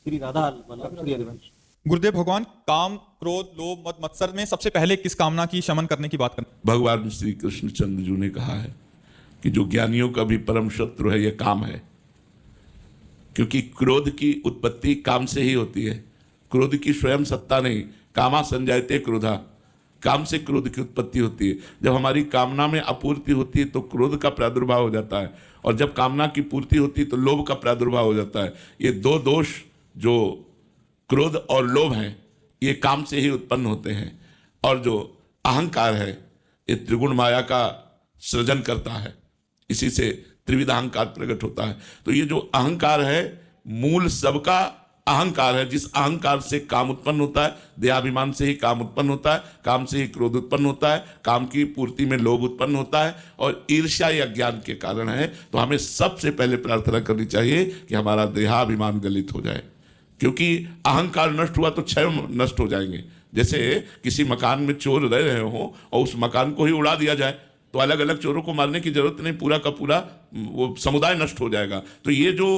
श्री राधा वल्लभ श्री हरिवंश। गुरुदेव भगवान काम क्रोध लोभ मद मत्सर में सबसे पहले किस कामना की शमन करने की बात करते? भगवान श्री कृष्णचंद्र जी ने कहा है कि जो ज्ञानियों का भी परम शत्रु है यह काम है, क्योंकि क्रोध की उत्पत्ति काम से ही होती है। क्रोध की स्वयं सत्ता नहीं, कामा संजायते क्रोधा, काम से क्रोध की उत्पत्ति होती है। जब हमारी कामना में अपूर्ति होती है तो क्रोध का प्रादुर्भाव हो जाता है, और जब कामना की पूर्ति होती है तो लोभ का प्रादुर्भाव हो जाता है। ये दो दोष जो क्रोध और लोभ हैं ये काम से ही उत्पन्न होते हैं, और जो अहंकार है ये त्रिगुण माया का सृजन करता है, इसी से त्रिविध अहंकार प्रकट होता है। तो ये जो अहंकार है मूल सबका अहंकार है। जिस अहंकार से काम उत्पन्न होता है, देहाभिमान से ही काम उत्पन्न होता है, काम से ही क्रोध उत्पन्न होता है, काम की पूर्ति में लोभ उत्पन्न होता है, और ईर्ष्या या ज्ञान के कारण है। तो हमें सबसे पहले प्रार्थना करनी चाहिए कि हमारा देहाभिमान गलित हो जाए, क्योंकि अहंकार नष्ट हुआ तो क्षय नष्ट हो जाएंगे। जैसे किसी मकान में चोर रह रहे हो और उस मकान को ही उड़ा दिया जाए तो अलग अलग चोरों को मारने की जरूरत नहीं, पूरा का पूरा वो समुदाय नष्ट हो जाएगा। तो ये जो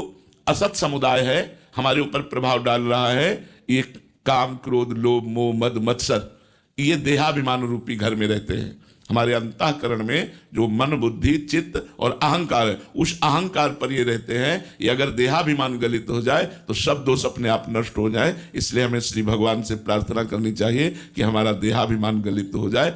असत समुदाय है हमारे ऊपर प्रभाव डाल रहा है, ये काम क्रोध लोभ मोह मद मत्सर, ये देहाभिमान रूपी घर में रहते हैं। हमारे अंतःकरण में जो मन बुद्धि चित्त और अहंकार है, उस अहंकार पर ये रहते हैं। ये अगर देहाभिमान गलित हो जाए तो सब दोष अपने आप नष्ट हो जाए। इसलिए हमें श्री भगवान से प्रार्थना करनी चाहिए कि हमारा देहाभिमान गलित हो जाए।